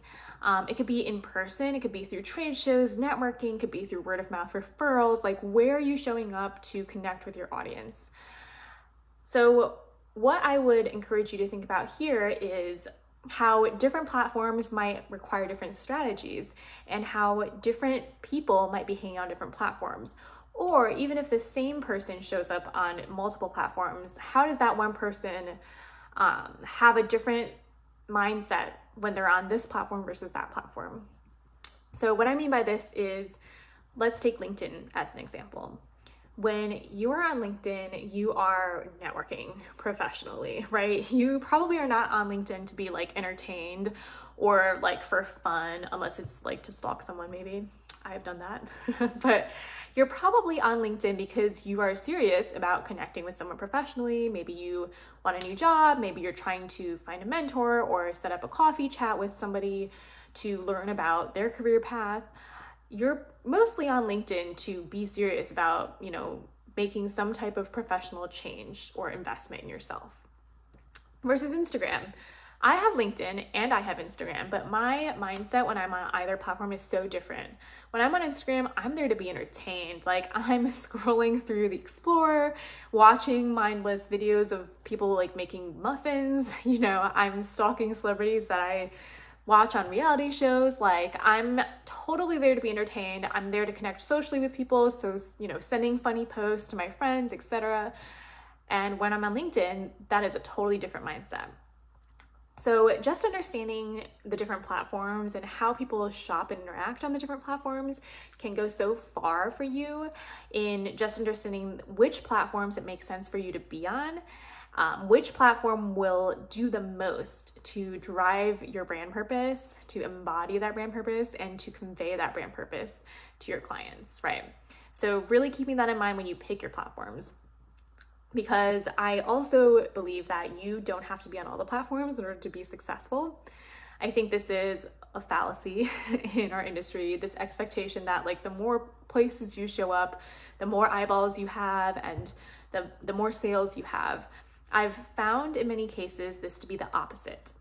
It could be in person. It could be through trade shows, networking. It could be through word of mouth referrals. Like where are you showing up to connect with your audience? So what I would encourage you to think about here is how different platforms might require different strategies and how different people might be hanging on different platforms. Or even if the same person shows up on multiple platforms, how does that one person have a different mindset when they're on this platform versus that platform? So what I mean by this is, let's take LinkedIn as an example. When you are on LinkedIn, you are networking professionally, right? You probably are not on LinkedIn to be like entertained or like for fun, unless it's like to stalk someone maybe. I've done that. But you're probably on LinkedIn because you are serious about connecting with someone professionally. Maybe you want a new job. Maybe you're trying to find a mentor or set up a coffee chat with somebody to learn about their career path. You're mostly on LinkedIn to be serious about, making some type of professional change or investment in yourself. Versus Instagram. I have LinkedIn and I have Instagram, but my mindset when I'm on either platform is so different. When I'm on Instagram, I'm there to be entertained. Like I'm scrolling through the Explorer, watching mindless videos of people like making muffins. I'm stalking celebrities that I watch on reality shows. Like I'm totally there to be entertained. I'm there to connect socially with people. So, sending funny posts to my friends, etc. And when I'm on LinkedIn, that is a totally different mindset. So just understanding the different platforms and how people shop and interact on the different platforms can go so far for you in just understanding which platforms it makes sense for you to be on, which platform will do the most to drive your brand purpose, to embody that brand purpose, and to convey that brand purpose to your clients, right? So really keeping that in mind when you pick your platforms. Because I also believe that you don't have to be on all the platforms in order to be successful. I think this is a fallacy in our industry, this expectation that like the more places you show up, the more eyeballs you have, and the more sales you have. I've found in many cases this to be the opposite,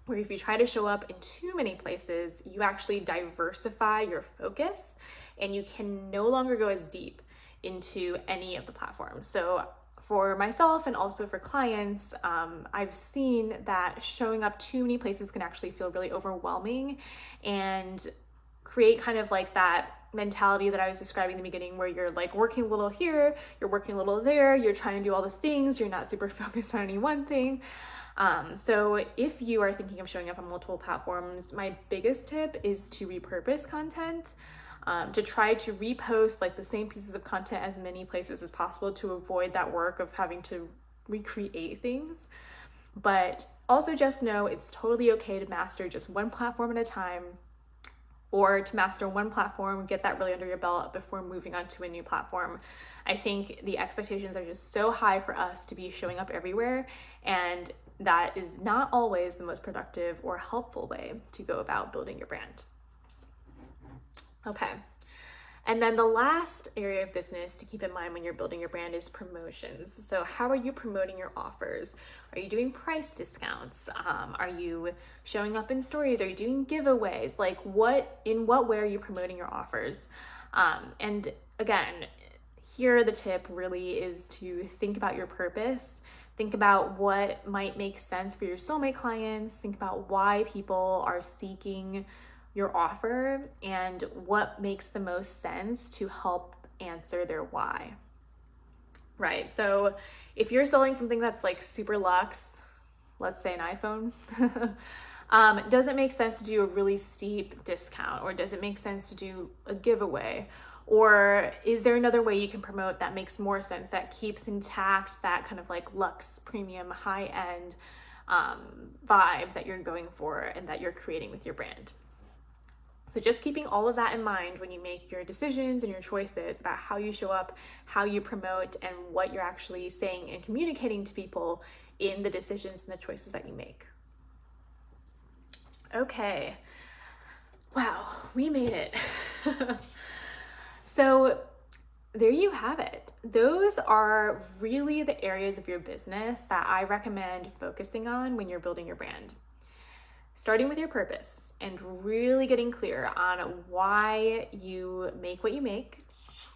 where if you try to show up in too many places, you actually diversify your focus and you can no longer go as deep into any of the platforms. So for myself and also for clients, I've seen that showing up too many places can actually feel really overwhelming and create kind of like that mentality that I was describing in the beginning, where you're like working a little here, you're working a little there, you're trying to do all the things, you're not super focused on any one thing. So if you are thinking of showing up on multiple platforms, my biggest tip is to repurpose content. To try to repost like the same pieces of content as many places as possible to avoid that work of having to recreate things. But also just know it's totally okay to master just one platform at a time, or to master one platform, get that really under your belt before moving on to a new platform. I think the expectations are just so high for us to be showing up everywhere, and that is not always the most productive or helpful way to go about building your brand. Okay. And then the last area of business to keep in mind when you're building your brand is promotions. So how are you promoting your offers? Are you doing price discounts? Are you showing up in stories? Are you doing giveaways? Like in what way are you promoting your offers? And again, here the tip really is to think about your purpose. Think about what might make sense for your soulmate clients. Think about why people are seeking your offer and what makes the most sense to help answer their why, right? So if you're selling something that's like super luxe, let's say an iPhone, does it make sense to do a really steep discount, or does it make sense to do a giveaway? Or is there another way you can promote that makes more sense, that keeps intact that kind of like luxe, premium, high-end vibe that you're going for and that you're creating with your brand? So just keeping all of that in mind when you make your decisions and your choices about how you show up, how you promote, and what you're actually saying and communicating to people in the decisions and the choices that you make. Okay. Wow, we made it. So there you have it. Those are really the areas of your business that I recommend focusing on when you're building your brand. Starting with your purpose and really getting clear on why you make what you make,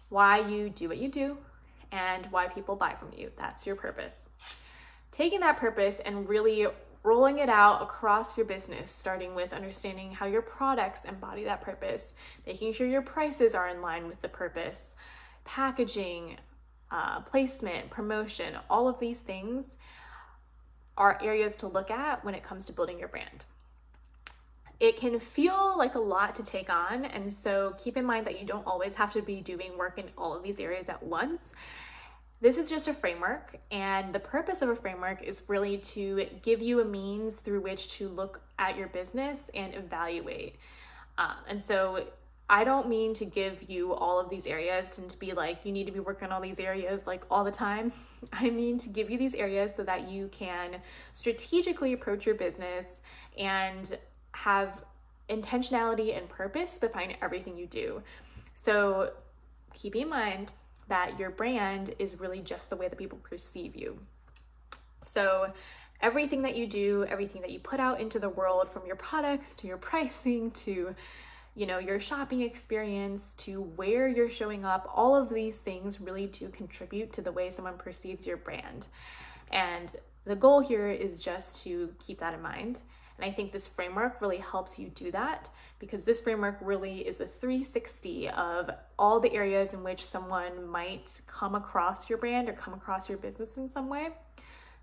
why you do what you do, and why people buy from you. That's your purpose. Taking that purpose and really rolling it out across your business, starting with understanding how your products embody that purpose, making sure your prices are in line with the purpose, packaging, placement, promotion, all of these things are areas to look at when it comes to building your brand. It can feel like a lot to take on, and so keep in mind that you don't always have to be doing work in all of these areas at once. This is just a framework, and the purpose of a framework is really to give you a means through which to look at your business and evaluate. And so I don't mean to give you all of these areas and to be like, you need to be working on all these areas like all the time. I mean to give you these areas so that you can strategically approach your business and have intentionality and purpose behind everything you do. So keep in mind that your brand is really just the way that people perceive you. So everything that you do, everything that you put out into the world, from your products to your pricing to your shopping experience to where you're showing up, all of these things really do contribute to the way someone perceives your brand. And the goal here is just to keep that in mind. And I think this framework really helps you do that, because this framework really is a 360 of all the areas in which someone might come across your brand or come across your business in some way.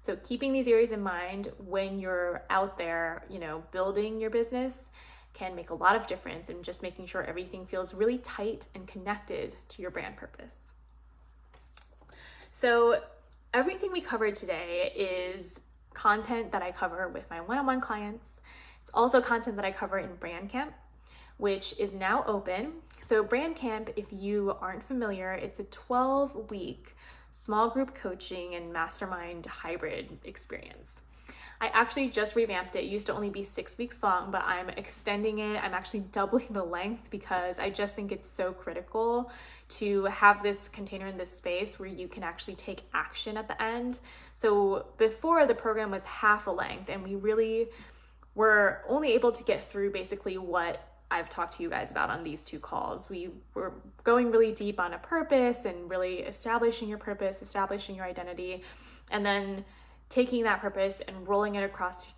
So keeping these areas in mind when you're out there, building your business can make a lot of difference in just making sure everything feels really tight and connected to your brand purpose. So everything we covered today is content that I cover with my one-on-one clients. It's also content that I cover in Brand Camp, which is now open. So Brand Camp, if you aren't familiar, it's a 12-week small group coaching and mastermind hybrid experience. I actually just revamped it. It used to only be 6 weeks long, but I'm extending it. I'm actually doubling the length because I just think it's so critical to have this container in this space where you can actually take action at the end. So before, the program was half a length, and we really were only able to get through basically what I've talked to you guys about on these 2 calls. We were going really deep on a purpose and really establishing your purpose, establishing your identity, and then taking that purpose and rolling it across,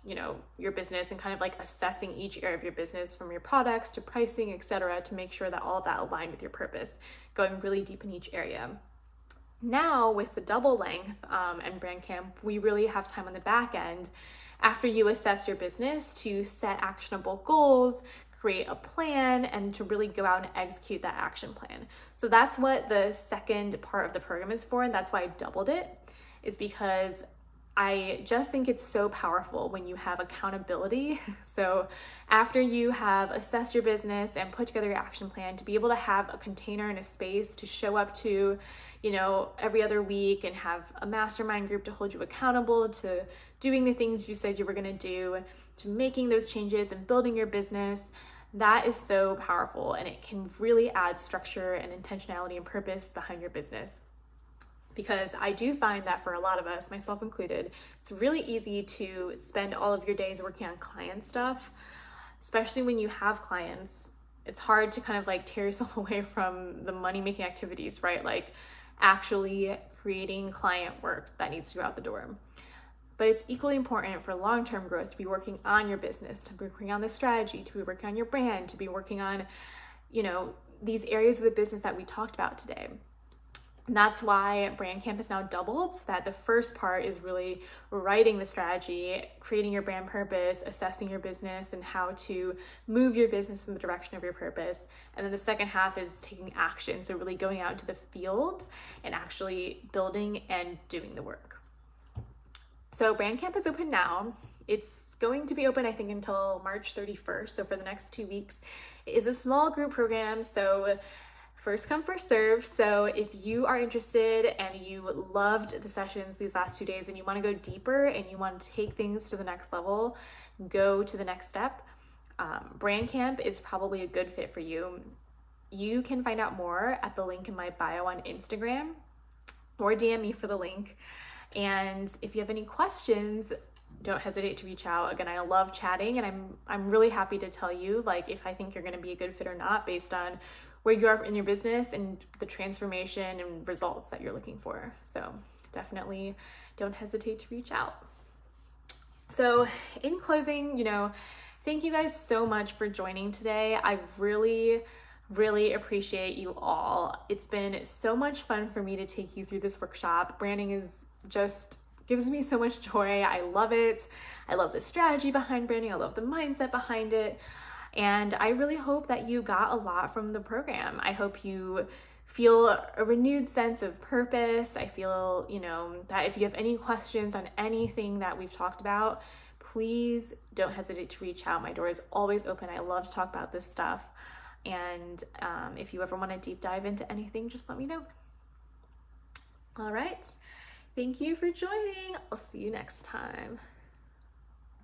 your business and kind of like assessing each area of your business, from your products to pricing, etc., to make sure that all of that aligned with your purpose, going really deep in each area. Now with the double length and Brand Camp, we really have time on the back end after you assess your business to set actionable goals, create a plan, and to really go out and execute that action plan. So that's what the second part of the program is for, and that's why I doubled it, is because I just think it's so powerful when you have accountability. So after you have assessed your business and put together your action plan, to be able to have a container and a space to show up to, every other week, and have a mastermind group to hold you accountable to doing the things you said you were going to do, to making those changes and building your business, that is so powerful, and it can really add structure and intentionality and purpose behind your business. Because I do find that for a lot of us, myself included, it's really easy to spend all of your days working on client stuff, especially when you have clients. It's hard to kind of like tear yourself away from the money-making activities, right? Like actually creating client work that needs to go out the door. But it's equally important for long-term growth to be working on your business, to be working on the strategy, to be working on your brand, to be working on, these areas of the business that we talked about today. And that's why Brand Camp is now doubled, so that the first part is really writing the strategy, creating your brand purpose, assessing your business, and how to move your business in the direction of your purpose. And then the second half is taking action, so really going out into the field and actually building and doing the work. So Brand Camp is open now. It's going to be open, I think, until March 31st. So for the next 2 weeks, it is a small group program. So first come, first serve. So if you are interested and you loved the sessions these last 2 days and you want to go deeper and you want to take things to the next level, go to the next step. Brand Camp is probably a good fit for you. You can find out more at the link in my bio on Instagram, or DM me for the link. And if you have any questions, don't hesitate to reach out. Again, I love chatting, and I'm really happy to tell you, like, if I think you're going to be a good fit or not based on where you are in your business and the transformation and results that you're looking for. So definitely don't hesitate to reach out. So in closing, thank you guys so much for joining today. I really appreciate you all. It's been so much fun for me to take you through this workshop. Branding is just gives me so much joy. I love it. I love the strategy behind branding. I love the mindset behind it. And I really hope that you got a lot from the program. I hope you feel a renewed sense of purpose. I feel, that if you have any questions on anything that we've talked about, please don't hesitate to reach out. My door is always open. I love to talk about this stuff. And if you ever want to deep dive into anything, just let me know. All right. Thank you for joining. I'll see you next time.